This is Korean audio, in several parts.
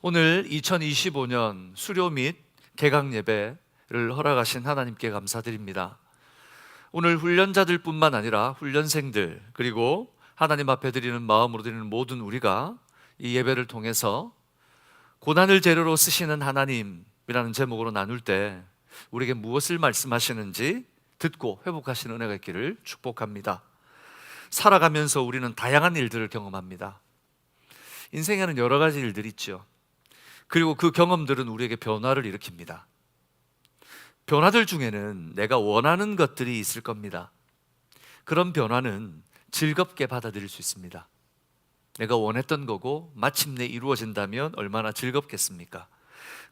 오늘 2025년 수료 및 개강 예배를 허락하신 하나님께 감사드립니다. 오늘 훈련자들 뿐만 아니라 훈련생들, 그리고 하나님 앞에 드리는 마음으로 드리는 모든 우리가 이 예배를 통해서 고난을 재료로 쓰시는 하나님이라는 제목으로 나눌 때 우리에게 무엇을 말씀하시는지 듣고 회복하시는 은혜가 있기를 축복합니다. 살아가면서 우리는 다양한 일들을 경험합니다. 인생에는 여러 가지 일들이 있죠. 그리고 그 경험들은 우리에게 변화를 일으킵니다. 변화들 중에는 내가 원하는 것들이 있을 겁니다. 그런 변화는 즐겁게 받아들일 수 있습니다. 내가 원했던 거고 마침내 이루어진다면 얼마나 즐겁겠습니까?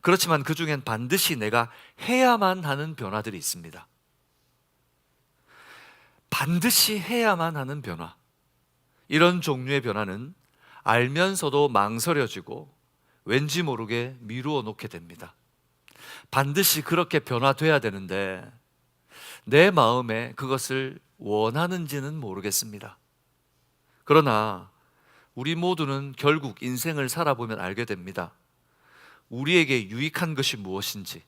그렇지만 그 중엔 반드시 내가 해야만 하는 변화들이 있습니다. 반드시 해야만 하는 변화. 이런 종류의 변화는 알면서도 망설여지고 왠지 모르게 미루어 놓게 됩니다. 반드시 그렇게 변화돼야 되는데 내 마음에 그것을 원하는지는 모르겠습니다. 그러나 우리 모두는 결국 인생을 살아보면 알게 됩니다. 우리에게 유익한 것이 무엇인지,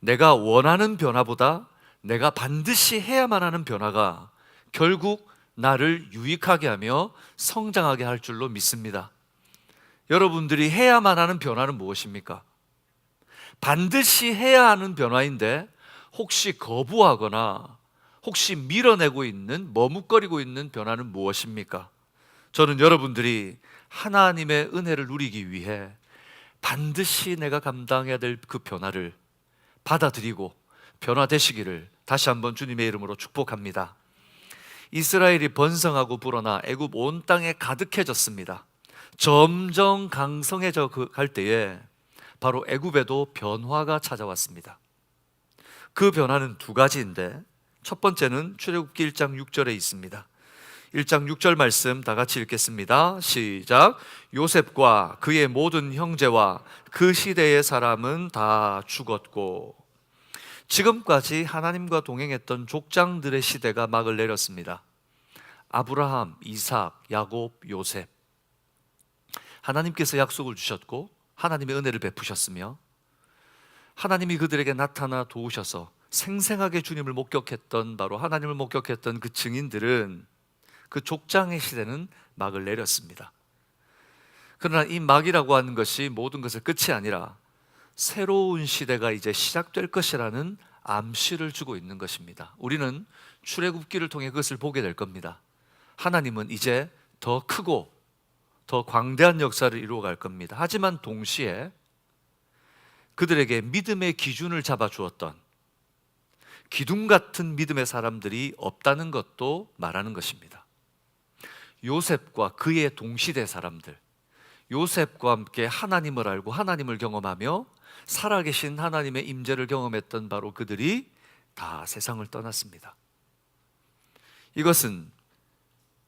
내가 원하는 변화보다 내가 반드시 해야만 하는 변화가 결국 나를 유익하게 하며 성장하게 할 줄로 믿습니다. 여러분들이 해야만 하는 변화는 무엇입니까? 반드시 해야 하는 변화인데 혹시 거부하거나 혹시 밀어내고 있는, 머뭇거리고 있는 변화는 무엇입니까? 저는 여러분들이 하나님의 은혜를 누리기 위해 반드시 내가 감당해야 될 그 변화를 받아들이고 변화되시기를 다시 한번 주님의 이름으로 축복합니다. 이스라엘이 번성하고 불어나 애굽 온 땅에 가득해졌습니다. 점점 강성해져 갈 때에 바로 애굽에도 변화가 찾아왔습니다. 그 변화는 두 가지인데 첫 번째는 출애굽기 1장 6절에 있습니다. 1장 6절 말씀 다 같이 읽겠습니다. 시작. 요셉과 그의 모든 형제와 그 시대의 사람은 다 죽었고. 지금까지 하나님과 동행했던 족장들의 시대가 막을 내렸습니다. 아브라함, 이삭, 야곱, 요셉. 하나님께서 약속을 주셨고 하나님의 은혜를 베푸셨으며 하나님이 그들에게 나타나 도우셔서 생생하게 주님을 목격했던, 바로 하나님을 목격했던 그 증인들은 그 족장의 시대는 막을 내렸습니다. 그러나 이 막이라고 하는 것이 모든 것의 끝이 아니라 새로운 시대가 이제 시작될 것이라는 암시를 주고 있는 것입니다. 우리는 출애굽기를 통해 그것을 보게 될 겁니다. 하나님은 이제 더 크고 더 광대한 역사를 이루어갈 겁니다. 하지만 동시에 그들에게 믿음의 기준을 잡아주었던 기둥 같은 믿음의 사람들이 없다는 것도 말하는 것입니다. 요셉과 그의 동시대 사람들, 요셉과 함께 하나님을 알고 하나님을 경험하며 살아계신 하나님의 임재를 경험했던 바로 그들이 다 세상을 떠났습니다. 이것은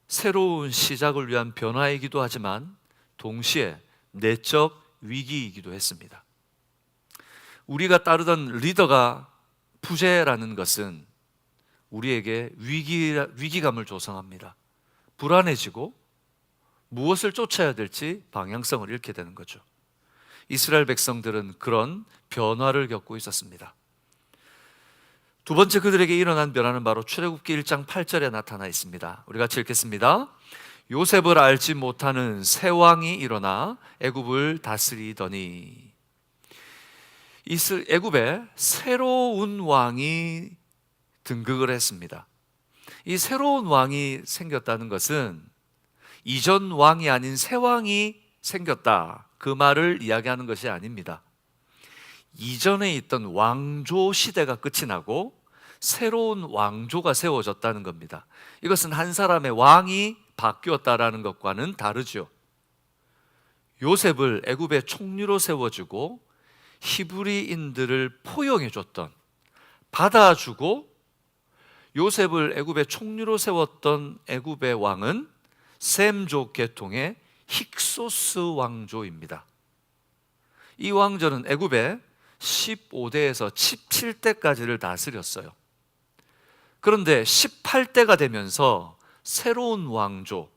새로운 시작을 위한 변화이기도 하지만 동시에 내적 위기이기도 했습니다. 우리가 따르던 리더가 부재라는 것은 우리에게 위기감을 조성합니다. 불안해지고 무엇을 쫓아야 될지 방향성을 잃게 되는 거죠. 이스라엘 백성들은 그런 변화를 겪고 있었습니다. 두 번째 그들에게 일어난 변화는 바로 출애굽기 1장 8절에 나타나 있습니다. 우리 같이 읽겠습니다. 요셉을 알지 못하는 새 왕이 일어나 애굽을 다스리더니. 애굽에 새로운 왕이 등극을 했습니다. 이 새로운 왕이 생겼다는 것은 이전 왕이 아닌 새 왕이 생겼다, 그 말을 이야기하는 것이 아닙니다. 이전에 있던 왕조 시대가 끝이 나고 새로운 왕조가 세워졌다는 겁니다. 이것은 한 사람의 왕이 바뀌었다라는 것과는 다르죠. 요셉을 애굽의 총리로 세워주고 히브리인들을 포용해줬던, 받아주고 요셉을 애굽의 총리로 세웠던 애굽의 왕은 셈족 계통의 힉소스 왕조입니다. 이 왕조는 애굽의 15대에서 17대까지를 다스렸어요. 그런데 18대가 되면서 새로운 왕조,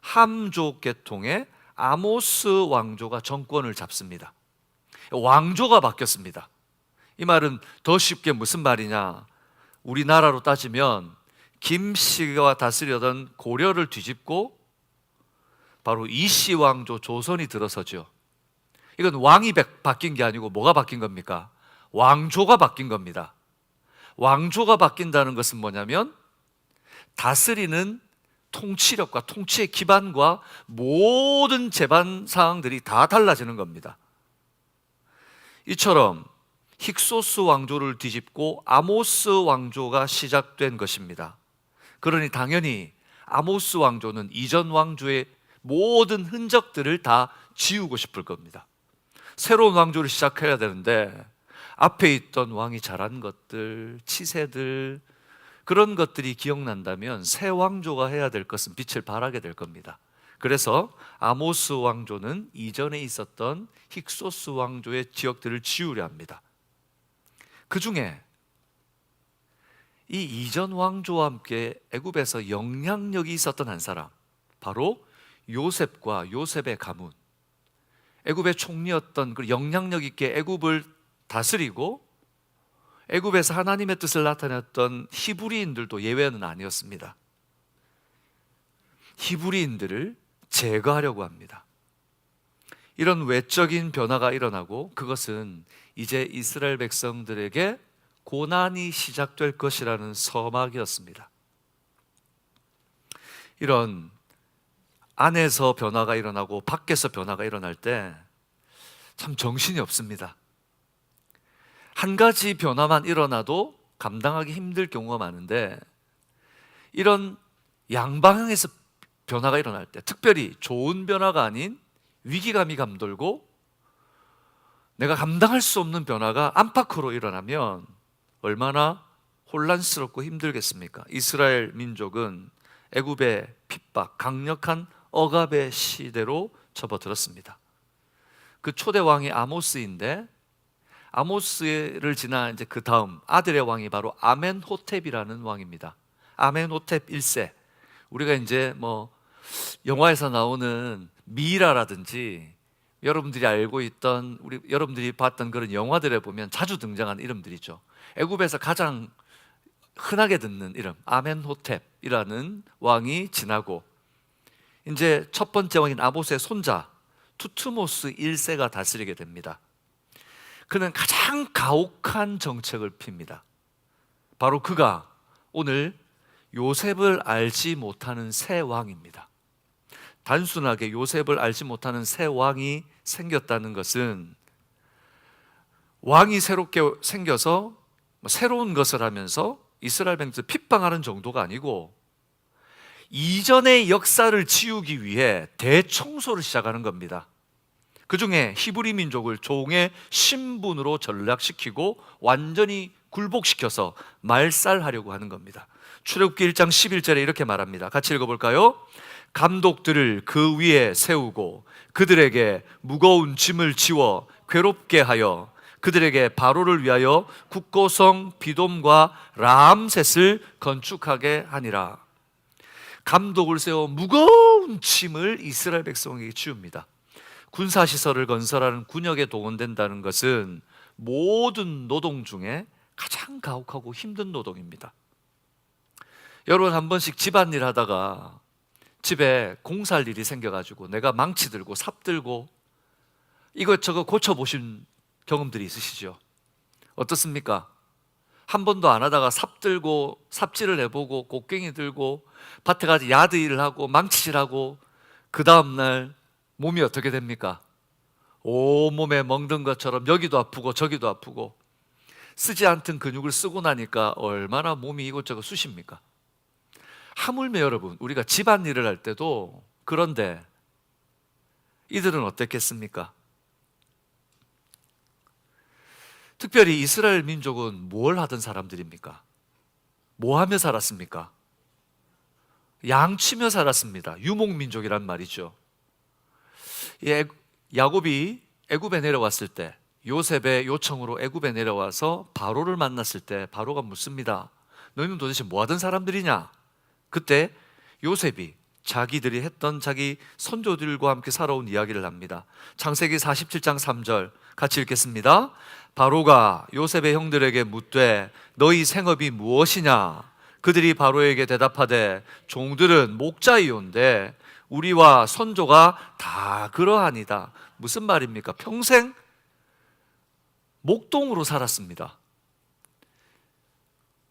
함족 계통의 아모스 왕조가 정권을 잡습니다. 왕조가 바뀌었습니다. 이 말은 더 쉽게 무슨 말이냐? 우리나라로 따지면 김씨가 다스려던 고려를 뒤집고 바로 이씨 왕조 조선이 들어서죠. 이건 왕이 바뀐 게 아니고 뭐가 바뀐 겁니까? 왕조가 바뀐 겁니다. 왕조가 바뀐다는 것은 뭐냐면 다스리는 통치력과 통치의 기반과 모든 재반 사항들이 다 달라지는 겁니다. 이처럼 힉소스 왕조를 뒤집고 아모스 왕조가 시작된 것입니다. 그러니 당연히 아모스 왕조는 이전 왕조의 모든 흔적들을 다 지우고 싶을 겁니다. 새로운 왕조를 시작해야 되는데 앞에 있던 왕이 잘한 것들, 치세들, 그런 것들이 기억난다면 새 왕조가 해야 될 것은 빛을 발하게 될 겁니다. 그래서 아모스 왕조는 이전에 있었던 힉소스 왕조의 지역들을 지우려 합니다. 그 중에 이 이전 왕조와 함께 애굽에서 영향력이 있었던 한 사람, 바로 요셉과 요셉의 가문, 애굽의 총리였던 그 영향력 있게 애굽을 다스리고 애굽에서 하나님의 뜻을 나타냈던 히브리인들도 예외는 아니었습니다. 히브리인들을 제거하려고 합니다. 이런 외적인 변화가 일어나고 그것은 이제 이스라엘 백성들에게 고난이 시작될 것이라는 서막이었습니다. 이런 안에서 변화가 일어나고 밖에서 변화가 일어날 때 참 정신이 없습니다. 한 가지 변화만 일어나도 감당하기 힘들 경우가 많은데 이런 양방향에서 변화가 일어날 때, 특별히 좋은 변화가 아닌 위기감이 감돌고 내가 감당할 수 없는 변화가 안팎으로 일어나면 얼마나 혼란스럽고 힘들겠습니까? 이스라엘 민족은 애굽의 핍박, 강력한 억압의 시대로 접어들었습니다. 그 초대 왕이 아모스인데 아모스를 지난 이제 그 다음 아들의 왕이 바로 아멘호텝이라는 왕입니다. 아멘호텝 1세. 우리가 이제 뭐 영화에서 나오는 미라라든지 여러분들이 알고 있던 여러분들이 봤던 그런 영화들에 보면 자주 등장하는 이름들이죠. 애굽에서 가장 흔하게 듣는 이름 아멘호텝이라는 왕이 지나고 이제 첫 번째 왕인 아모스의 손자 투트모스 1세가 다스리게 됩니다. 그는 가장 가혹한 정책을 핍니다. 바로 그가 오늘 요셉을 알지 못하는 새 왕입니다. 단순하게 요셉을 알지 못하는 새 왕이 생겼다는 것은 왕이 새롭게 생겨서 새로운 것을 하면서 이스라엘 백성을 핍박하는 정도가 아니고 이전의 역사를 지우기 위해 대청소를 시작하는 겁니다. 그 중에 히브리 민족을 종의 신분으로 전락시키고 완전히 굴복시켜서 말살하려고 하는 겁니다. 출애굽기 1장 11절에 이렇게 말합니다. 같이 읽어볼까요? 감독들을 그 위에 세우고 그들에게 무거운 짐을 지워 괴롭게 하여 그들에게 바로를 위하여 국고성 비돔과 라암셋을 건축하게 하니라. 감독을 세워 무거운 짐을 이스라엘 백성에게 지웁니다. 군사시설을 건설하는 군역에 동원된다는 것은 모든 노동 중에 가장 가혹하고 힘든 노동입니다. 여러분 한 번씩 집안일 하다가 집에 공사할 일이 생겨가지고 내가 망치 들고 삽 들고 이것저것 고쳐보신 경험들이 있으시죠? 어떻습니까? 한 번도 안 하다가 삽 들고 삽질을 해보고 곡괭이 들고 밭에 가서 야드 일을 하고 망치질하고 그 다음날 몸이 어떻게 됩니까? 온몸에 멍든 것처럼 여기도 아프고 저기도 아프고 쓰지 않던 근육을 쓰고 나니까 얼마나 몸이 이곳저곳 쑤십니까? 하물며 여러분 우리가 집안일을 할 때도 그런데 이들은 어땠겠습니까? 특별히 이스라엘 민족은 뭘 하던 사람들입니까? 뭐 하며 살았습니까? 양치며 살았습니다. 유목민족이란 말이죠. 야곱이 애굽에 내려왔을 때 요셉의 요청으로 애굽에 내려와서 바로를 만났을 때 바로가 묻습니다. 너희는 도대체 뭐 하던 사람들이냐? 그때 요셉이 자기들이 했던 자기 선조들과 함께 살아온 이야기를 합니다. 창세기 47장 3절 같이 읽겠습니다. 바로가 요셉의 형들에게 묻되 너희 생업이 무엇이냐? 그들이 바로에게 대답하되 종들은 목자이온데 우리와 선조가 다 그러하니다. 무슨 말입니까? 평생 목동으로 살았습니다.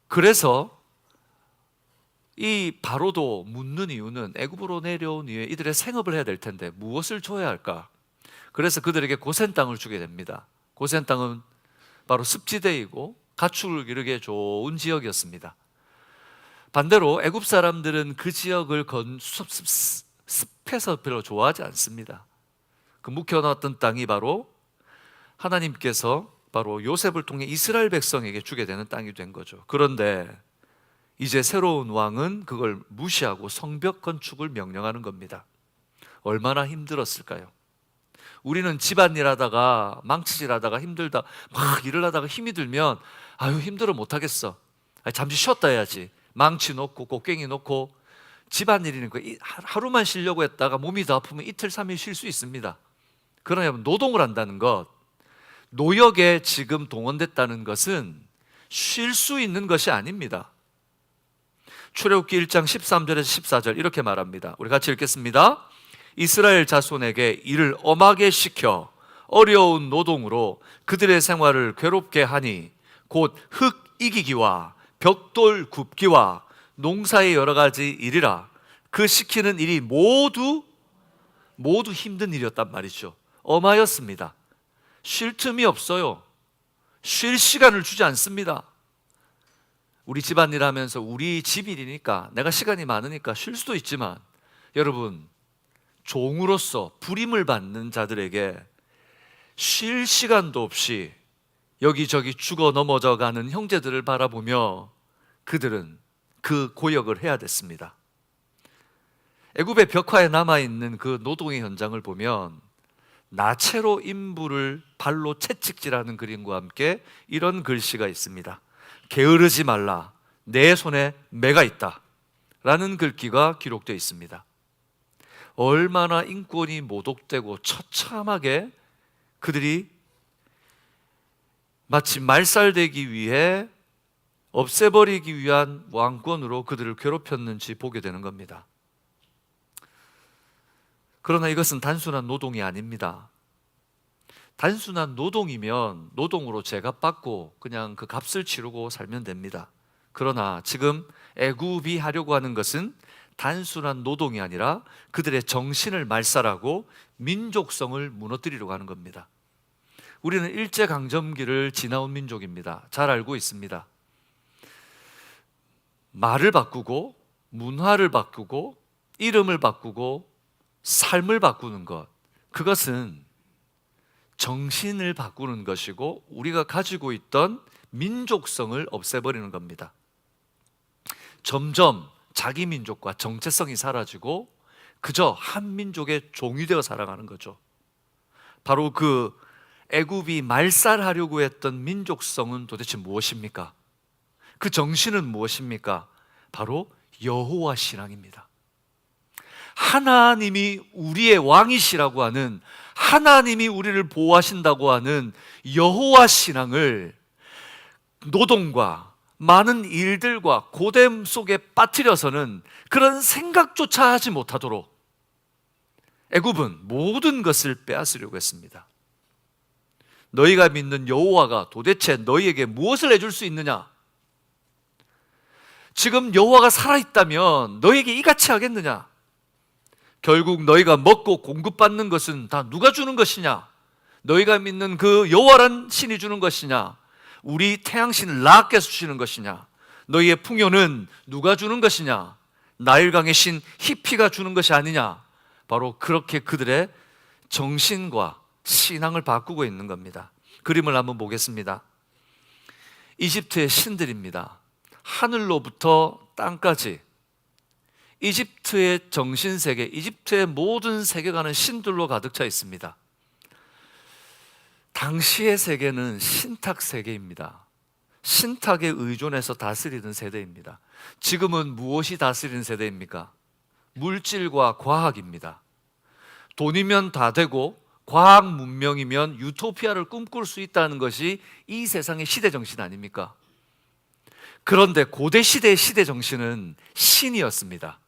그래서 이 바로도 묻는 이유는 애굽으로 내려온 이후에 이들의 생업을 해야 될 텐데 무엇을 줘야 할까? 그래서 그들에게 고센 땅을 주게 됩니다. 고센 땅은 바로 습지대이고 가축을 기르기에 좋은 지역이었습니다. 반대로 애굽 사람들은 그 지역을 습해서 별로 좋아하지 않습니다. 그 묵혀놨던 땅이 바로 하나님께서 바로 요셉을 통해 이스라엘 백성에게 주게 되는 땅이 된 거죠. 그런데 이제 새로운 왕은 그걸 무시하고 성벽 건축을 명령하는 겁니다. 얼마나 힘들었을까요? 우리는 집안일 하다가 망치질 하다가 힘들다 막 일을 하다가 힘이 들면 아유 힘들어 못하겠어, 잠시 쉬었다 해야지, 망치 놓고 곡괭이 놓고 집안일이니까 하루만 쉬려고 했다가 몸이 더 아프면 이틀 3일 쉴 수 있습니다. 그러나 노동을 한다는 것, 노역에 지금 동원됐다는 것은 쉴 수 있는 것이 아닙니다. 출애굽기 1장 13절에서 14절 이렇게 말합니다. 우리 같이 읽겠습니다. 이스라엘 자손에게 이를 엄하게 시켜 어려운 노동으로 그들의 생활을 괴롭게 하니 곧 흙 이기기와 벽돌 굽기와 농사의 여러 가지 일이라. 그 시키는 일이 모두 힘든 일이었단 말이죠. 엄하였습니다. 쉴 틈이 없어요. 쉴 시간을 주지 않습니다. 우리 집안일 하면서 우리 집일이니까 내가 시간이 많으니까 쉴 수도 있지만 여러분, 종으로서 불임을 받는 자들에게 쉴 시간도 없이 여기저기 죽어 넘어져 가는 형제들을 바라보며 그들은 그 고역을 해야 됐습니다. 애굽의 벽화에 남아있는 그 노동의 현장을 보면 나체로 인부를 발로 채찍질하는 그림과 함께 이런 글씨가 있습니다. 게으르지 말라, 내 손에 매가 있다 라는 글귀가 기록되어 있습니다. 얼마나 인권이 모독되고 처참하게 그들이 마치 말살되기 위해 없애버리기 위한 왕권으로 그들을 괴롭혔는지 보게 되는 겁니다. 그러나 이것은 단순한 노동이 아닙니다. 단순한 노동이면 노동으로 제값받고 그냥 그 값을 치르고 살면 됩니다. 그러나 지금 애굽이 하려고 하는 것은 단순한 노동이 아니라 그들의 정신을 말살하고 민족성을 무너뜨리려고 하는 겁니다. 우리는 일제강점기를 지나온 민족입니다. 잘 알고 있습니다. 말을 바꾸고 문화를 바꾸고 이름을 바꾸고 삶을 바꾸는 것, 그것은 정신을 바꾸는 것이고 우리가 가지고 있던 민족성을 없애버리는 겁니다. 점점 자기 민족과 정체성이 사라지고 그저 한 민족의 종이 되어 살아가는 거죠. 바로 그 애굽이 말살하려고 했던 민족성은 도대체 무엇입니까? 그 정신은 무엇입니까? 바로 여호와 신앙입니다. 하나님이 우리의 왕이시라고 하는, 하나님이 우리를 보호하신다고 하는 여호와 신앙을 노동과 많은 일들과 고됨 속에 빠뜨려서는 그런 생각조차 하지 못하도록 애굽은 모든 것을 빼앗으려고 했습니다. 너희가 믿는 여호와가 도대체 너희에게 무엇을 해줄 수 있느냐? 지금 여호와가 살아있다면 너희에게 이같이 하겠느냐? 결국 너희가 먹고 공급받는 것은 다 누가 주는 것이냐? 너희가 믿는 그 여호와란 신이 주는 것이냐? 우리 태양신 라께서 주시는 것이냐? 너희의 풍요는 누가 주는 것이냐? 나일강의 신 히피가 주는 것이 아니냐? 바로 그렇게 그들의 정신과 신앙을 바꾸고 있는 겁니다. 그림을 한번 보겠습니다. 이집트의 신들입니다. 하늘로부터 땅까지 이집트의 정신세계, 이집트의 모든 세계관은 신들로 가득 차 있습니다. 당시의 세계는 신탁 세계입니다. 신탁에 의존해서 다스리는 세대입니다. 지금은 무엇이 다스리는 세대입니까? 물질과 과학입니다. 돈이면 다 되고 과학 문명이면 유토피아를 꿈꿀 수 있다는 것이 이 세상의 시대 정신 아닙니까? 그런데 고대 시대의 시대 정신은 신이었습니다.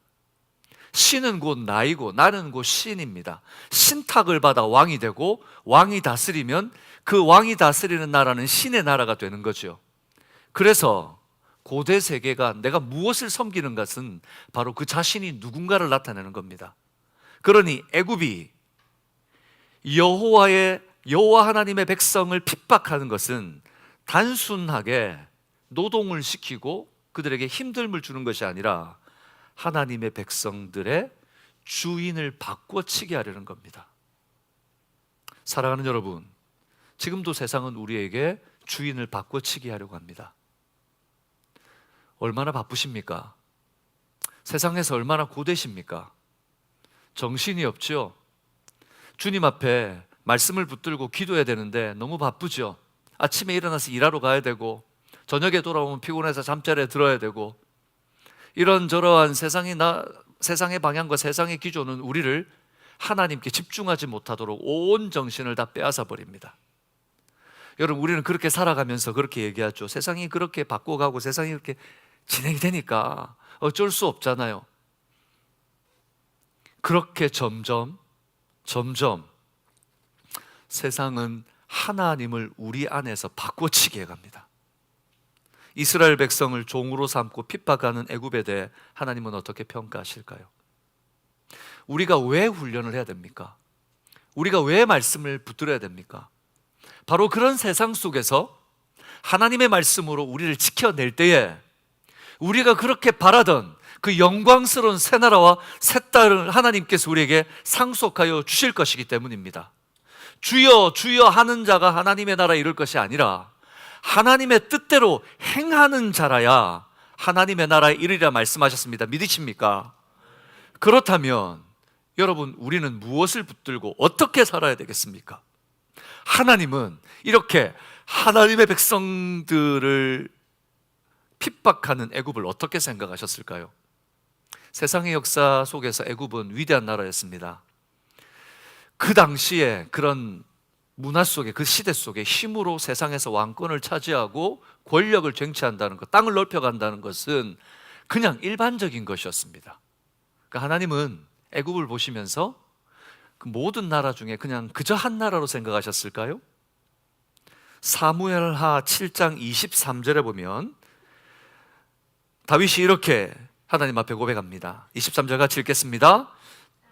신은 곧 나이고 나는 곧 신입니다. 신탁을 받아 왕이 되고 왕이 다스리면 그 왕이 다스리는 나라는 신의 나라가 되는 거죠. 그래서 고대 세계가 내가 무엇을 섬기는 것은 바로 그 자신이 누군가를 나타내는 겁니다. 그러니 애굽이 여호와 하나님의 백성을 핍박하는 것은 단순하게 노동을 시키고 그들에게 힘듦을 주는 것이 아니라 하나님의 백성들의 주인을 바꿔치게 하려는 겁니다. 사랑하는 여러분, 지금도 세상은 우리에게 주인을 바꿔치게 하려고 합니다. 얼마나 바쁘십니까? 세상에서 얼마나 고되십니까? 정신이 없죠? 주님 앞에 말씀을 붙들고 기도해야 되는데 너무 바쁘죠? 아침에 일어나서 일하러 가야 되고 저녁에 돌아오면 피곤해서 잠자리에 들어야 되고 이런저러한 세상의 방향과 세상의 기조는 우리를 하나님께 집중하지 못하도록 온 정신을 다 빼앗아 버립니다. 여러분, 우리는 그렇게 살아가면서 그렇게 얘기하죠. 세상이 그렇게 바꿔가고 세상이 그렇게 진행이 되니까 어쩔 수 없잖아요. 그렇게 점점 세상은 하나님을 우리 안에서 바꿔치게 해갑니다. 이스라엘 백성을 종으로 삼고 핍박하는 애굽에 대해 하나님은 어떻게 평가하실까요? 우리가 왜 훈련을 해야 됩니까? 우리가 왜 말씀을 붙들어야 됩니까? 바로 그런 세상 속에서 하나님의 말씀으로 우리를 지켜낼 때에 우리가 그렇게 바라던 그 영광스러운 새 나라와 새 땅을 하나님께서 우리에게 상속하여 주실 것이기 때문입니다. 주여 주여 하는 자가 하나님의 나라에 이룰 것이 아니라 하나님의 뜻대로 행하는 자라야 하나님의 나라에 이르리라 말씀하셨습니다. 믿으십니까? 그렇다면 여러분, 우리는 무엇을 붙들고 어떻게 살아야 되겠습니까? 하나님은 이렇게 하나님의 백성들을 핍박하는 애굽을 어떻게 생각하셨을까요? 세상의 역사 속에서 애굽은 위대한 나라였습니다. 그 당시에 그런 문화 속에, 그 시대 속에 힘으로 세상에서 왕권을 차지하고 권력을 쟁취한다는 것, 땅을 넓혀간다는 것은 그냥 일반적인 것이었습니다. 그러니까 하나님은 애굽을 보시면서 그 모든 나라 중에 그냥 그저 한 나라로 생각하셨을까요? 사무엘하 7장 23절에 보면 다윗이 이렇게 하나님 앞에 고백합니다. 23절 같이 읽겠습니다.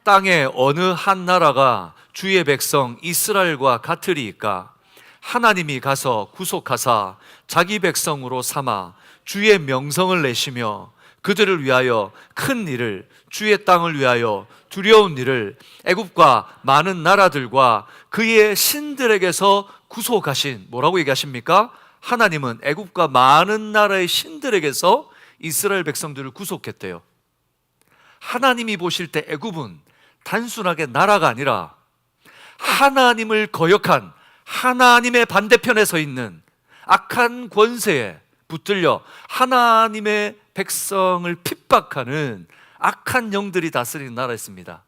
땅에 어느 한 나라가 주의 백성 이스라엘과 같으리이까? 하나님이 가서 구속하사 자기 백성으로 삼아 주의 명성을 내시며 그들을 위하여 큰 일을, 주의 땅을 위하여 두려운 일을 애굽과 많은 나라들과 그의 신들에게서 구속하신, 뭐라고 얘기하십니까? 하나님은 애굽과 많은 나라의 신들에게서 이스라엘 백성들을 구속했대요. 하나님이 보실 때 애굽은 단순하게 나라가 아니라 하나님을 거역한, 하나님의 반대편에 서 있는 악한 권세에 붙들려 하나님의 백성을 핍박하는 악한 영들이 다스리는 나라였습니다.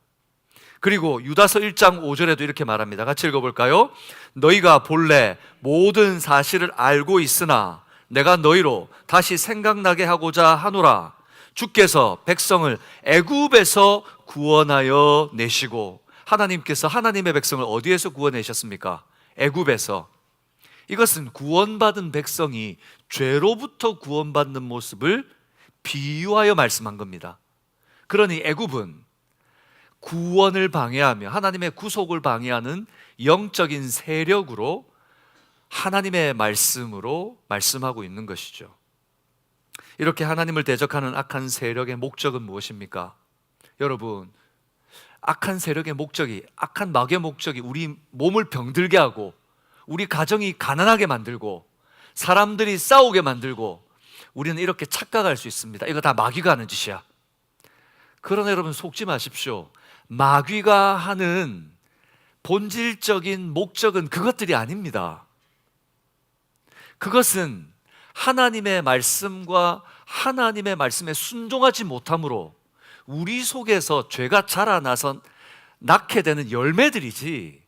그리고 유다서 1장 5절에도 이렇게 말합니다. 같이 읽어볼까요? 너희가 본래 모든 사실을 알고 있으나 내가 너희로 다시 생각나게 하고자 하노라. 주께서 백성을 애굽에서 구원하여 내시고, 하나님께서 하나님의 백성을 어디에서 구원내셨습니까? 애굽에서. 이것은 구원받은 백성이 죄로부터 구원받는 모습을 비유하여 말씀한 겁니다. 그러니 애굽은 구원을 방해하며 하나님의 구속을 방해하는 영적인 세력으로 하나님의 말씀으로 말씀하고 있는 것이죠. 이렇게 하나님을 대적하는 악한 세력의 목적은 무엇입니까? 여러분, 악한 세력의 목적이, 악한 마귀의 목적이 우리 몸을 병들게 하고 우리 가정이 가난하게 만들고 사람들이 싸우게 만들고, 우리는 이렇게 착각할 수 있습니다. 이거 다 마귀가 하는 짓이야. 그러나 여러분, 속지 마십시오. 마귀가 하는 본질적인 목적은 그것들이 아닙니다. 그것은 하나님의 말씀과 하나님의 말씀에 순종하지 못함으로 우리 속에서 죄가 자라나서 낳게 되는 열매들이지,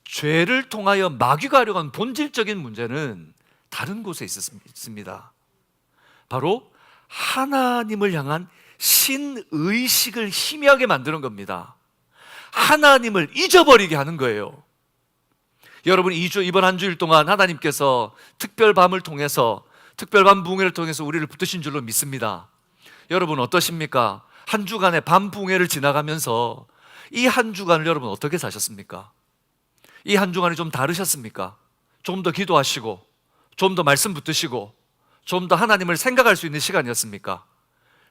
죄를 통하여 마귀가 하려고 하는 본질적인 문제는 다른 곳에 있습니다. 바로 하나님을 향한 신의식을 희미하게 만드는 겁니다. 하나님을 잊어버리게 하는 거예요. 여러분, 이번 한 주일 동안 하나님께서 특별밤을 통해서, 특별밤 부흥회를 통해서 우리를 붙드신 줄로 믿습니다. 여러분 어떠십니까? 한 주간의 밤 부흥회를 지나가면서 이 한 주간을 여러분 어떻게 사셨습니까? 이 한 주간이 좀 다르셨습니까? 좀 더 기도하시고, 좀 더 말씀 붙드시고, 좀 더 하나님을 생각할 수 있는 시간이었습니까?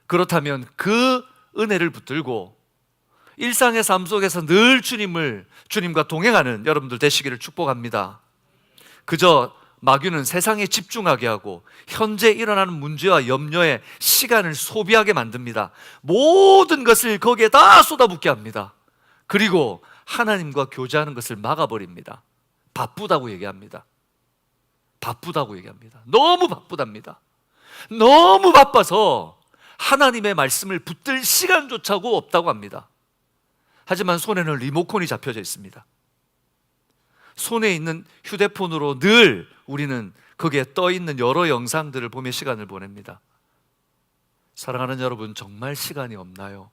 그렇다면 그 은혜를 붙들고 일상의 삶 속에서 늘 주님과 동행하는 여러분들 되시기를 축복합니다. 그저 마귀는 세상에 집중하게 하고 현재 일어나는 문제와 염려에 시간을 소비하게 만듭니다. 모든 것을 거기에 다 쏟아붓게 합니다. 그리고 하나님과 교제하는 것을 막아버립니다. 바쁘다고 얘기합니다. 바쁘다고 얘기합니다. 너무 바쁘답니다. 너무 바빠서 하나님의 말씀을 붙들 시간조차고 없다고 합니다. 하지만 손에는 리모컨이 잡혀져 있습니다. 손에 있는 휴대폰으로 늘 우리는 거기에 떠 있는 여러 영상들을 보며 시간을 보냅니다. 사랑하는 여러분, 정말 시간이 없나요?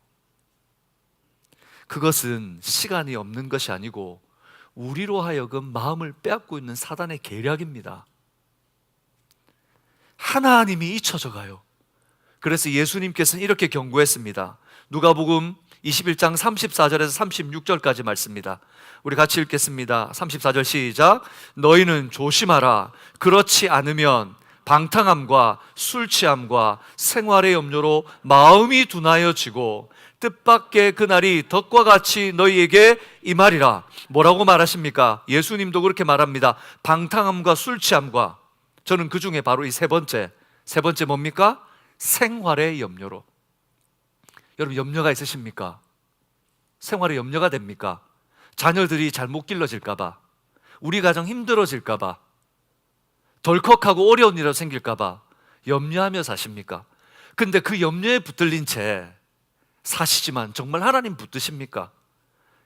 그것은 시간이 없는 것이 아니고 우리로 하여금 마음을 빼앗고 있는 사단의 계략입니다. 하나님이 잊혀져 가요. 그래서 예수님께서는 이렇게 경고했습니다. 누가복음 21장 34절에서 36절까지 말씀입니다. 우리 같이 읽겠습니다. 34절 시작. 너희는 조심하라. 그렇지 않으면 방탕함과 술 취함과 생활의 염려로 마음이 둔하여지고 뜻밖의 그날이 덫과 같이 너희에게 임하리라. 뭐라고 말하십니까? 예수님도 그렇게 말합니다. 방탕함과 술 취함과, 저는 그 중에 바로 이 세 번째 뭡니까? 생활의 염려로. 여러분, 염려가 있으십니까? 생활에 염려가 됩니까? 자녀들이 잘못 길러질까봐, 우리 가정 힘들어질까봐, 덜컥하고 어려운 일이 생길까봐 염려하며 사십니까? 근데 그 염려에 붙들린 채 사시지만 정말 하나님 붙드십니까?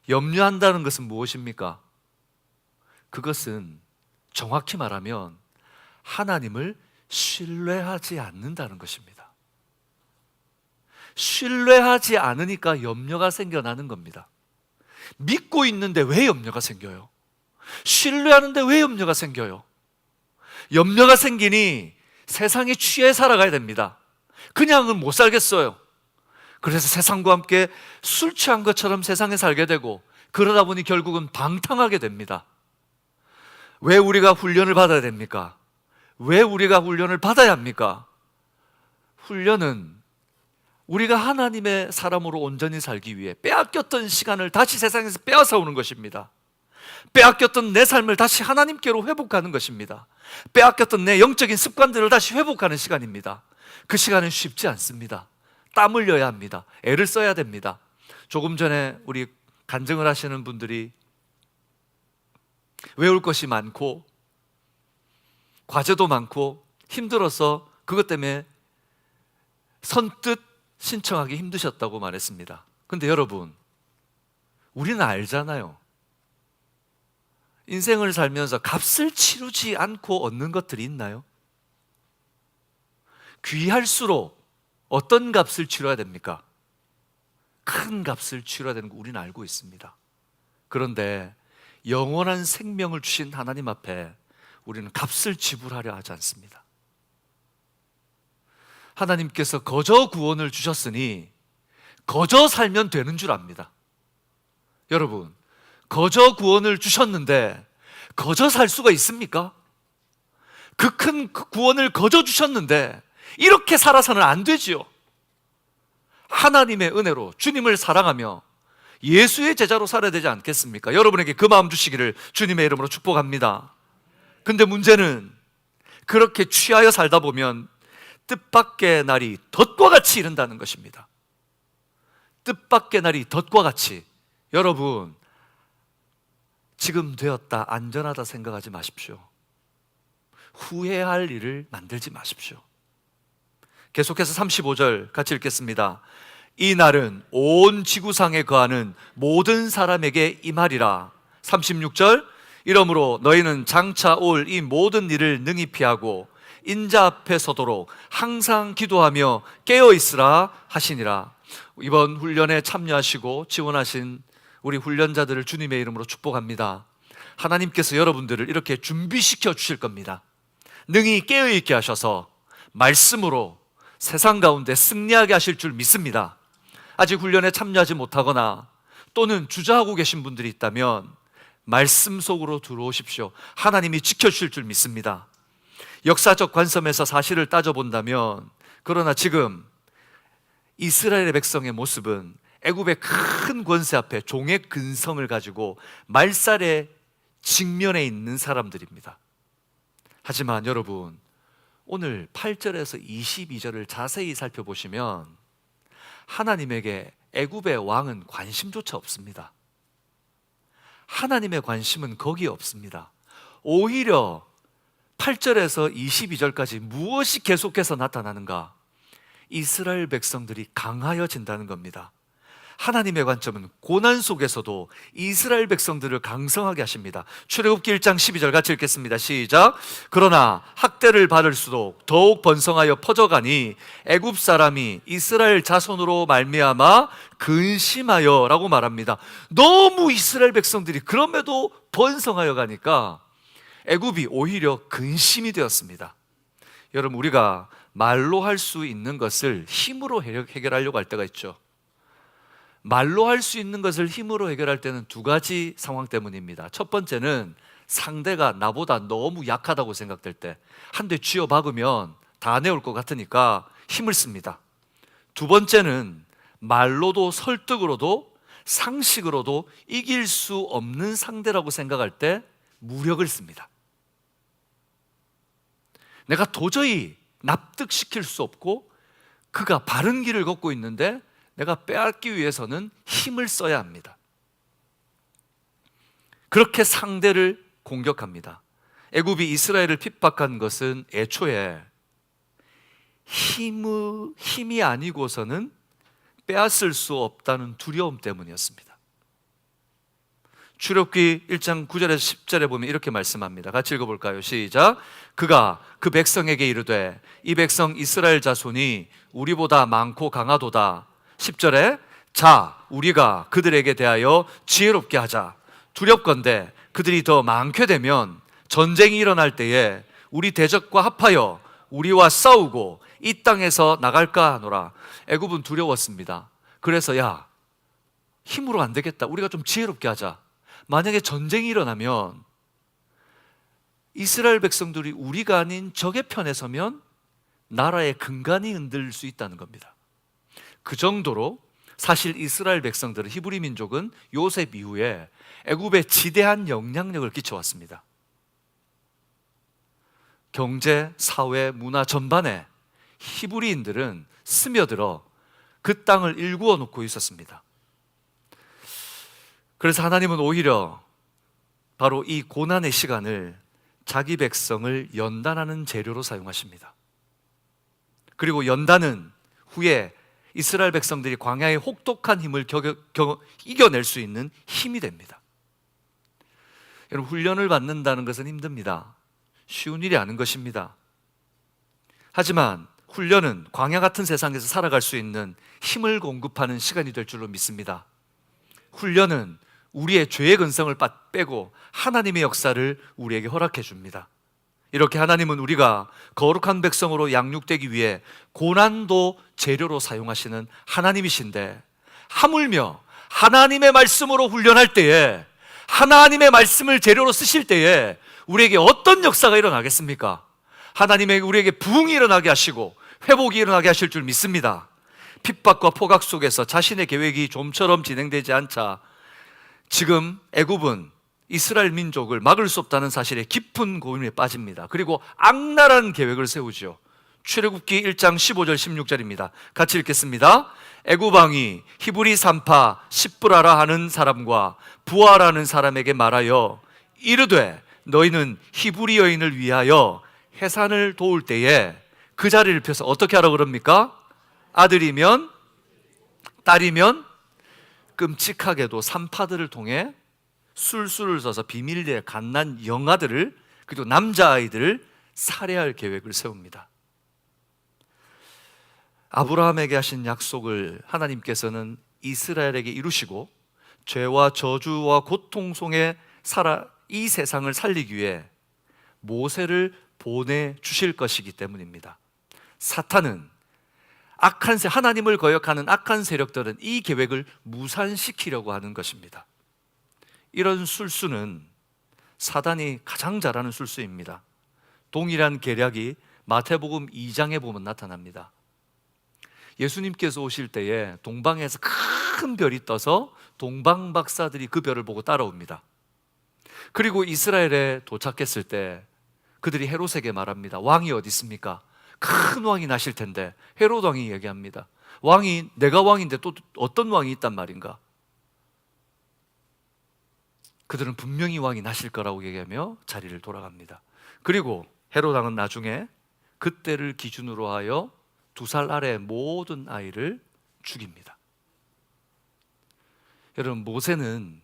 염려한다는 것은 무엇입니까? 그것은 정확히 말하면 하나님을 신뢰하지 않는다는 것입니다. 신뢰하지 않으니까 염려가 생겨나는 겁니다. 믿고 있는데 왜 염려가 생겨요? 신뢰하는데 왜 염려가 생겨요? 염려가 생기니 세상에 취해 살아가야 됩니다. 그냥은 못 살겠어요. 그래서 세상과 함께 술 취한 것처럼 세상에 살게 되고, 그러다 보니 결국은 방탕하게 됩니다. 왜 우리가 훈련을 받아야 됩니까? 왜 우리가 훈련을 받아야 합니까? 훈련은 우리가 하나님의 사람으로 온전히 살기 위해 빼앗겼던 시간을 다시 세상에서 빼앗아 오는 것입니다. 빼앗겼던 내 삶을 다시 하나님께로 회복하는 것입니다. 빼앗겼던 내 영적인 습관들을 다시 회복하는 시간입니다. 그 시간은 쉽지 않습니다. 땀 흘려야 합니다. 애를 써야 됩니다. 조금 전에 우리 간증을 하시는 분들이 외울 것이 많고 과제도 많고 힘들어서 그것 때문에 선뜻 신청하기 힘드셨다고 말했습니다. 근데 여러분, 우리는 알잖아요. 인생을 살면서 값을 치르지 않고 얻는 것들이 있나요? 귀할수록 어떤 값을 치러야 됩니까? 큰 값을 치러야 되는 거 우리는 알고 있습니다. 그런데 영원한 생명을 주신 하나님 앞에 우리는 값을 지불하려 하지 않습니다. 하나님께서 거저 구원을 주셨으니 거저 살면 되는 줄 압니다. 여러분, 거저 구원을 주셨는데 거저 살 수가 있습니까? 그 큰 구원을 거저 주셨는데 이렇게 살아서는 안 되지요. 하나님의 은혜로 주님을 사랑하며 예수의 제자로 살아야 되지 않겠습니까? 여러분에게 그 마음 주시기를 주님의 이름으로 축복합니다. 근데 문제는 그렇게 취하여 살다 보면 뜻밖의 날이 덫과 같이 이른다는 것입니다. 뜻밖의 날이 덫과 같이. 여러분, 지금 되었다, 안전하다 생각하지 마십시오. 후회할 일을 만들지 마십시오. 계속해서 35절 같이 읽겠습니다. 이 날은 온 지구상에 거하는 모든 사람에게 임하리라. 36절, 이러므로 너희는 장차 올 이 모든 일을 능히 피하고 인자 앞에 서도록 항상 기도하며 깨어있으라 하시니라. 이번 훈련에 참여하시고 지원하신 우리 훈련자들을 주님의 이름으로 축복합니다. 하나님께서 여러분들을 이렇게 준비시켜 주실 겁니다. 능히 깨어있게 하셔서 말씀으로 세상 가운데 승리하게 하실 줄 믿습니다. 아직 훈련에 참여하지 못하거나 또는 주저하고 계신 분들이 있다면 말씀 속으로 들어오십시오. 하나님이 지켜주실 줄 믿습니다. 역사적 관점에서 사실을 따져본다면, 그러나 지금 이스라엘의 백성의 모습은 애굽의 큰 권세 앞에 종의 근성을 가지고 말살에 직면해 있는 사람들입니다. 하지만 여러분, 오늘 8절에서 22절을 자세히 살펴보시면 하나님에게 애굽의 왕은 관심조차 없습니다. 하나님의 관심은 거기에 없습니다. 오히려 8절에서 22절까지 무엇이 계속해서 나타나는가? 이스라엘 백성들이 강하여진다는 겁니다. 하나님의 관점은 고난 속에서도 이스라엘 백성들을 강성하게 하십니다. 출애굽기 1장 12절 같이 읽겠습니다. 시작. 그러나 학대를 받을수록 더욱 번성하여 퍼져가니 애굽 사람이 이스라엘 자손으로 말미암아 근심하여 라고 말합니다. 너무 이스라엘 백성들이 그럼에도 번성하여 가니까 애굽이 오히려 근심이 되었습니다. 여러분, 우리가 말로 할 수 있는 것을 힘으로 해결하려고 할 때가 있죠. 말로 할 수 있는 것을 힘으로 해결할 때는 두 가지 상황 때문입니다. 첫 번째는 상대가 나보다 너무 약하다고 생각될 때, 한 대 쥐어 박으면 다 내올 것 같으니까 힘을 씁니다. 두 번째는 말로도 설득으로도 상식으로도 이길 수 없는 상대라고 생각할 때 무력을 씁니다. 내가 도저히 납득시킬 수 없고 그가 바른 길을 걷고 있는데 내가 빼앗기 위해서는 힘을 써야 합니다. 그렇게 상대를 공격합니다. 애굽이 이스라엘을 핍박한 것은 애초에 힘이 아니고서는 빼앗을 수 없다는 두려움 때문이었습니다. 출애굽기 1장 9절에서 10절에 보면 이렇게 말씀합니다. 같이 읽어볼까요? 시작. 그가 그 백성에게 이르되 이 백성 이스라엘 자손이 우리보다 많고 강하도다. 10절에 자, 우리가 그들에게 대하여 지혜롭게 하자. 두렵건대 그들이 더 많게 되면 전쟁이 일어날 때에 우리 대적과 합하여 우리와 싸우고 이 땅에서 나갈까 하노라. 애굽은 두려웠습니다. 그래서 야, 힘으로 안 되겠다. 우리가 좀 지혜롭게 하자. 만약에 전쟁이 일어나면 이스라엘 백성들이 우리가 아닌 적의 편에 서면 나라의 근간이 흔들릴 수 있다는 겁니다. 그 정도로 사실 이스라엘 백성들은, 히브리 민족은 요셉 이후에 애굽에 지대한 영향력을 끼쳐왔습니다. 경제, 사회, 문화 전반에 히브리인들은 스며들어 그 땅을 일구어 놓고 있었습니다. 그래서 하나님은 오히려 바로 이 고난의 시간을 자기 백성을 연단하는 재료로 사용하십니다. 그리고 연단은 후에 이스라엘 백성들이 광야의 혹독한 힘을 이겨낼 수 있는 힘이 됩니다. 여러분, 훈련을 받는다는 것은 힘듭니다. 쉬운 일이 아닌 것입니다. 하지만 훈련은 광야 같은 세상에서 살아갈 수 있는 힘을 공급하는 시간이 될 줄로 믿습니다. 훈련은 우리의 죄의 근성을 빼고 하나님의 역사를 우리에게 허락해 줍니다. 이렇게 하나님은 우리가 거룩한 백성으로 양육되기 위해 고난도 재료로 사용하시는 하나님이신데, 하물며 하나님의 말씀으로 훈련할 때에, 하나님의 말씀을 재료로 쓰실 때에 우리에게 어떤 역사가 일어나겠습니까? 하나님의 우리에게 부흥이 일어나게 하시고 회복이 일어나게 하실 줄 믿습니다. 핍박과 포각 속에서 자신의 계획이 좀처럼 진행되지 않자 지금 애굽은 이스라엘 민족을 막을 수 없다는 사실에 깊은 고민에 빠집니다. 그리고 악랄한 계획을 세우죠. 출애굽기 1장 15절 16절입니다. 같이 읽겠습니다. 애굽 왕이 히브리 산파 십브라라 하는 사람과 부하라는 사람에게 말하여 이르되 너희는 히브리 여인을 위하여 해산을 도울 때에 그 자리를 펴서 어떻게 하라고 그럽니까? 아들이면 딸이면 끔찍하게도 산파들을 통해 술수를 써서 비밀리에 갓난 영아들을, 그리고 남자아이들을 살해할 계획을 세웁니다. 아브라함에게 하신 약속을 하나님께서는 이스라엘에게 이루시고 죄와 저주와 고통 속에 살아 이 세상을 살리기 위해 모세를 보내주실 것이기 때문입니다. 사탄은 하나님을 거역하는 악한 세력들은 이 계획을 무산시키려고 하는 것입니다. 이런 술수는 사단이 가장 잘하는 술수입니다. 동일한 계략이 마태복음 2장에 보면 나타납니다. 예수님께서 오실 때에 동방에서 큰 별이 떠서 동방 박사들이 그 별을 보고 따라옵니다. 그리고 이스라엘에 도착했을 때 그들이 헤롯에게 말합니다. 왕이 어디 있습니까? 큰 왕이 나실 텐데. 헤롯 왕이 얘기합니다. 내가 왕인데 또 어떤 왕이 있단 말인가? 그들은 분명히 왕이 나실 거라고 얘기하며 자리를 돌아갑니다. 그리고 헤롯 왕은 나중에 그때를 기준으로 하여 2살 아래의 모든 아이를 죽입니다. 여러분, 모세는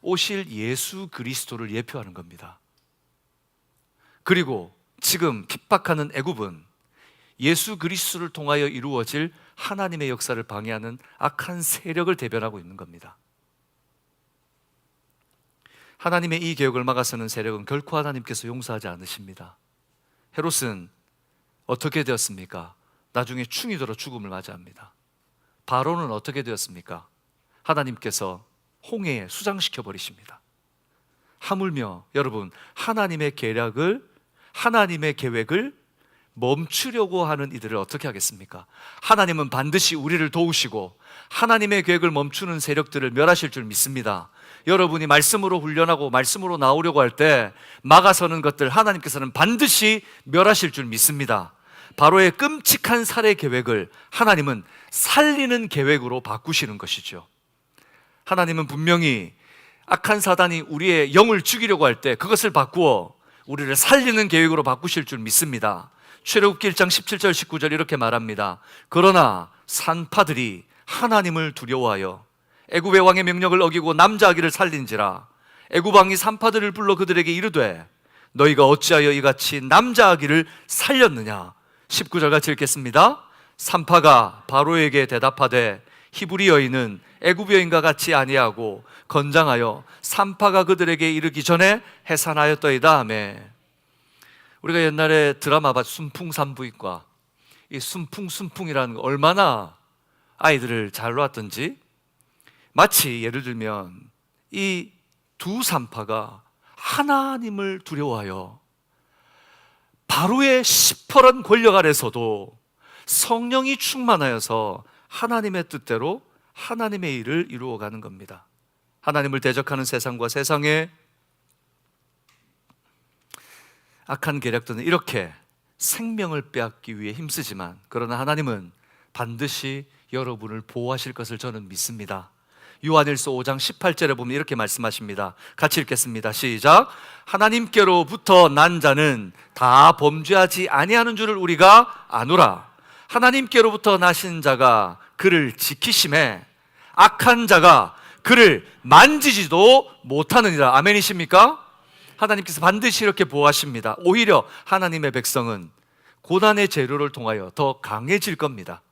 오실 예수 그리스도를 예표하는 겁니다. 그리고 지금 핍박하는 애굽은 예수 그리스도를 통하여 이루어질 하나님의 역사를 방해하는 악한 세력을 대변하고 있는 겁니다. 하나님의 이 계획을 막아서는 세력은 결코 하나님께서 용서하지 않으십니다. 헤롯은 어떻게 되었습니까? 나중에 충이 들어 죽음을 맞이합니다. 바로는 어떻게 되었습니까? 하나님께서 홍해에 수장시켜 버리십니다. 하물며 여러분, 하나님의 계획을 멈추려고 하는 이들을 어떻게 하겠습니까? 하나님은 반드시 우리를 도우시고 하나님의 계획을 멈추는 세력들을 멸하실 줄 믿습니다. 여러분이 말씀으로 훈련하고 말씀으로 나오려고 할 때 막아서는 것들 하나님께서는 반드시 멸하실 줄 믿습니다. 바로의 끔찍한 살해 계획을 하나님은 살리는 계획으로 바꾸시는 것이죠. 하나님은 분명히 악한 사단이 우리의 영을 죽이려고 할 때 그것을 바꾸어 우리를 살리는 계획으로 바꾸실 줄 믿습니다. 출애굽기 1장 17절 19절 이렇게 말합니다. 그러나 산파들이 하나님을 두려워하여 애굽의 왕의 명령을 어기고 남자아기를 살린지라. 애굽 왕이 산파들을 불러 그들에게 이르되 너희가 어찌하여 이같이 남자아기를 살렸느냐. 19절 같이 읽겠습니다. 산파가 바로에게 대답하되 히브리 여인은 애굽 여인과 같이 아니하고 건장하여 산파가 그들에게 이르기 전에 해산하였더이다 하며. 우리가 옛날에 드라마 봤 순풍산부인과, 이 순풍이라는 거 얼마나 아이들을 잘 놓았던지, 마치 예를 들면 이 두 산파가 하나님을 두려워하여 바로의 시퍼런 권력 아래서도 성령이 충만하여서 하나님의 뜻대로 하나님의 일을 이루어가는 겁니다. 하나님을 대적하는 세상과 세상의 악한 계략들은 이렇게 생명을 빼앗기 위해 힘쓰지만, 그러나 하나님은 반드시 여러분을 보호하실 것을 저는 믿습니다. 요한일서 5장 18절에 보면 이렇게 말씀하십니다. 같이 읽겠습니다. 시작. 하나님께로부터 난 자는 다 범죄하지 아니하는 줄을 우리가 아노라. 하나님께로부터 나신 자가 그를 지키심에 악한 자가 그를 만지지도 못하느니라. 아멘이십니까? 하나님께서 반드시 이렇게 보호하십니다. 오히려 하나님의 백성은 고난의 재료를 통하여 더 강해질 겁니다.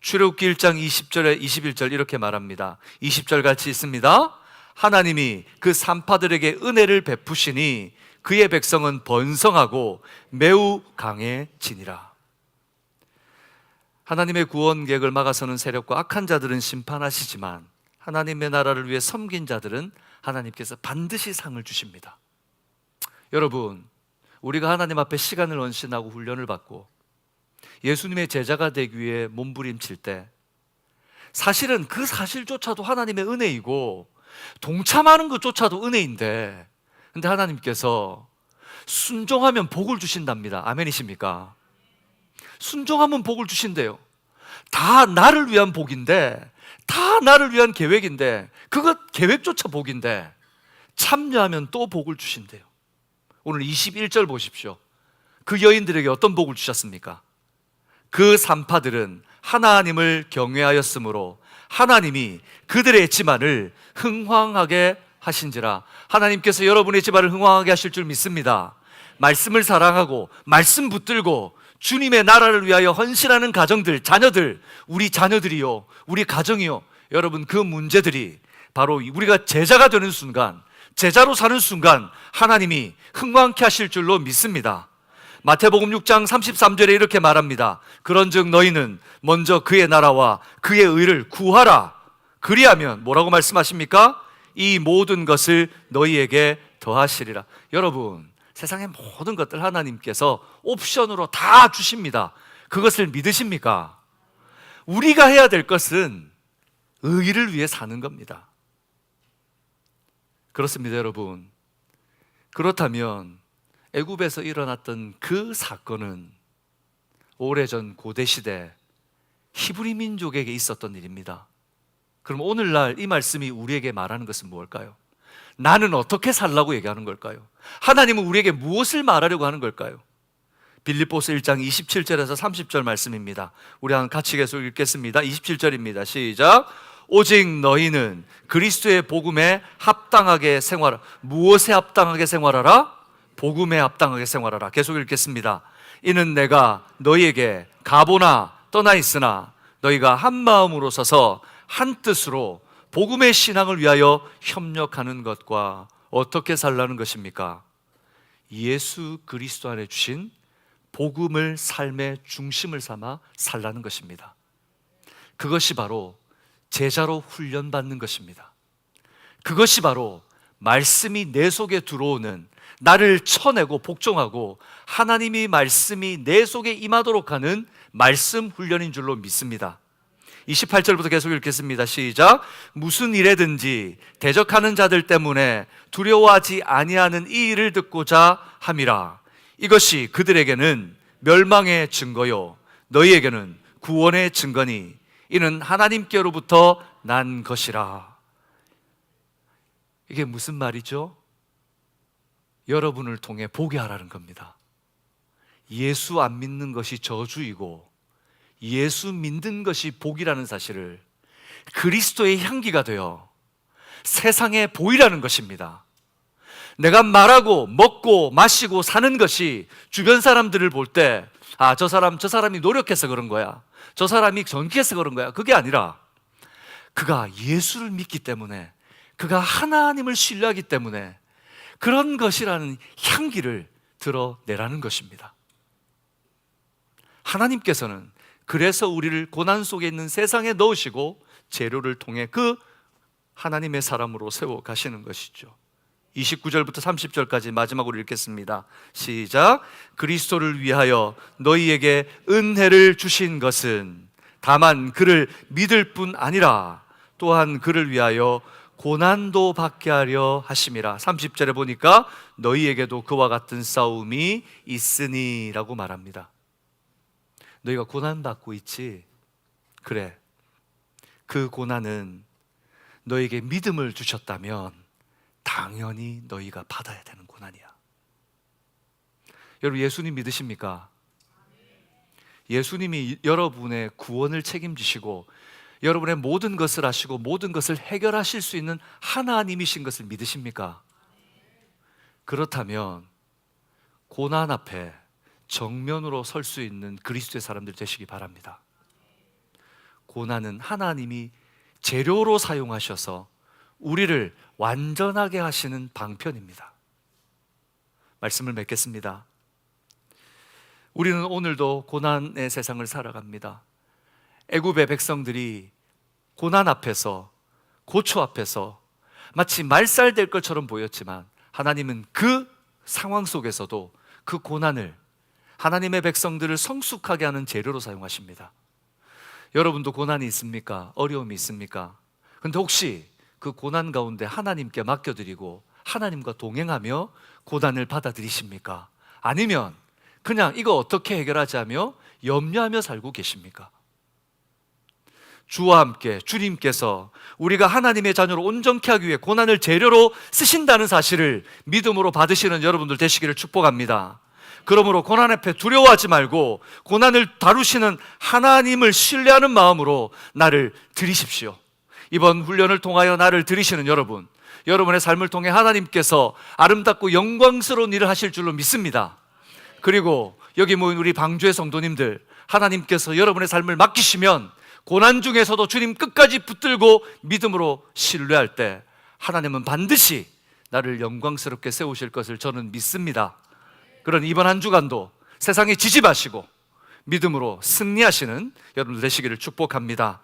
출애굽기 1장 20절에 21절 이렇게 말합니다. 20절 같이 있습니다. 하나님이 그 산파들에게 은혜를 베푸시니 그의 백성은 번성하고 매우 강해지니라. 하나님의 구원 계획을 막아서는 세력과 악한 자들은 심판하시지만 하나님의 나라를 위해 섬긴 자들은 하나님께서 반드시 상을 주십니다. 여러분, 우리가 하나님 앞에 시간을 헌신하고 훈련을 받고 예수님의 제자가 되기 위해 몸부림칠 때 사실은 그 사실조차도 하나님의 은혜이고 동참하는 것조차도 은혜인데, 근데 하나님께서 순종하면 복을 주신답니다. 아멘이십니까? 순종하면 복을 주신대요. 다 나를 위한 복인데, 다 나를 위한 계획인데, 그것 계획조차 복인데 참여하면 또 복을 주신대요. 오늘 21절 보십시오. 그 여인들에게 어떤 복을 주셨습니까? 그 산파들은 하나님을 경외하였으므로 하나님이 그들의 집안을 흥왕하게 하신지라. 하나님께서 여러분의 집안을 흥왕하게 하실 줄 믿습니다. 말씀을 사랑하고 말씀 붙들고 주님의 나라를 위하여 헌신하는 가정들, 자녀들, 우리 자녀들이요, 우리 가정이요, 여러분 그 문제들이 바로 우리가 제자가 되는 순간, 제자로 사는 순간 하나님이 흥왕케 하실 줄로 믿습니다. 마태복음 6장 33절에 이렇게 말합니다. 그런즉 너희는 먼저 그의 나라와 그의 의를 구하라. 그리하면 뭐라고 말씀하십니까? 이 모든 것을 너희에게 더하시리라. 여러분, 세상의 모든 것들 하나님께서 옵션으로 다 주십니다. 그것을 믿으십니까? 우리가 해야 될 것은 의를 위해 사는 겁니다. 그렇습니다, 여러분. 그렇다면 애굽에서 일어났던 그 사건은 오래전 고대시대 히브리 민족에게 있었던 일입니다. 그럼 오늘날 이 말씀이 우리에게 말하는 것은 무엇일까요? 나는 어떻게 살라고 얘기하는 걸까요? 하나님은 우리에게 무엇을 말하려고 하는 걸까요? 빌립보서 1장 27절에서 30절 말씀입니다. 우리 같이 계속 읽겠습니다. 27절입니다. 시작. 오직 너희는 그리스도의 복음에 합당하게 생활하라. 무엇에 합당하게 생활하라? 복음에 합당하게 생활하라. 계속 읽겠습니다. 이는 내가 너희에게 가보나 떠나 있으나 너희가 한 마음으로 서서 한 뜻으로 복음의 신앙을 위하여 협력하는 것과 어떻게 살라는 것입니까? 예수 그리스도 안에 주신 복음을 삶의 중심을 삼아 살라는 것입니다. 그것이 바로 제자로 훈련받는 것입니다. 그것이 바로 말씀이 내 속에 들어오는, 나를 쳐내고 복종하고 하나님의 말씀이 내 속에 임하도록 하는 말씀 훈련인 줄로 믿습니다. 28절부터 계속 읽겠습니다. 시작. 무슨 일에든지 대적하는 자들 때문에 두려워하지 아니하는 이 일을 듣고자 함이라. 이것이 그들에게는 멸망의 증거요 너희에게는 구원의 증거니 이는 하나님께로부터 난 것이라. 이게 무슨 말이죠? 여러분을 통해 보게 하라는 겁니다. 예수 안 믿는 것이 저주이고 예수 믿는 것이 복이라는 사실을 그리스도의 향기가 되어 세상에 보이라는 것입니다. 내가 말하고 먹고 마시고 사는 것이 주변 사람들을 볼 때 저 사람이 노력해서 그런 거야, 저 사람이 정직해서 그런 거야, 그게 아니라 그가 예수를 믿기 때문에, 그가 하나님을 신뢰하기 때문에 그런 것이라는 향기를 드러내라는 것입니다. 하나님께서는 그래서 우리를 고난 속에 있는 세상에 넣으시고 재료를 통해 그 하나님의 사람으로 세워 가시는 것이죠. 29절부터 30절까지 마지막으로 읽겠습니다. 시작. 그리스도를 위하여 너희에게 은혜를 주신 것은 다만 그를 믿을 뿐 아니라 또한 그를 위하여 고난도 받게 하려 하심이라. 30절에 보니까 너희에게도 그와 같은 싸움이 있으니 라고 말합니다. 너희가 고난받고 있지? 그래, 그 고난은 너에게 믿음을 주셨다면 당연히 너희가 받아야 되는 고난이야. 여러분, 예수님 믿으십니까? 예수님이 여러분의 구원을 책임지시고 여러분의 모든 것을 하시고 모든 것을 해결하실 수 있는 하나님이신 것을 믿으십니까? 그렇다면 고난 앞에 정면으로 설 수 있는 그리스도의 사람들 되시기 바랍니다. 고난은 하나님이 재료로 사용하셔서 우리를 완전하게 하시는 방편입니다. 말씀을 맺겠습니다. 우리는 오늘도 고난의 세상을 살아갑니다. 애굽의 백성들이 고난 앞에서, 고초 앞에서 마치 말살될 것처럼 보였지만 하나님은 그 상황 속에서도 그 고난을 하나님의 백성들을 성숙하게 하는 재료로 사용하십니다. 여러분도 고난이 있습니까? 어려움이 있습니까? 그런데 혹시 그 고난 가운데 하나님께 맡겨드리고 하나님과 동행하며 고난을 받아들이십니까? 아니면 그냥 이거 어떻게 해결하자며 염려하며 살고 계십니까? 주와 함께 주님께서 우리가 하나님의 자녀로 온전케 하기 위해 고난을 재료로 쓰신다는 사실을 믿음으로 받으시는 여러분들 되시기를 축복합니다. 그러므로 고난 앞에 두려워하지 말고 고난을 다루시는 하나님을 신뢰하는 마음으로 나를 드리십시오. 이번 훈련을 통하여 나를 들으시는 여러분, 여러분의 삶을 통해 하나님께서 아름답고 영광스러운 일을 하실 줄로 믿습니다. 그리고 여기 모인 우리 방주의 성도님들, 하나님께서 여러분의 삶을 맡기시면 고난 중에서도 주님 끝까지 붙들고 믿음으로 신뢰할 때 하나님은 반드시 나를 영광스럽게 세우실 것을 저는 믿습니다. 그런 이번 한 주간도 세상에 지지 마시고 믿음으로 승리하시는 여러분 되시기를 축복합니다.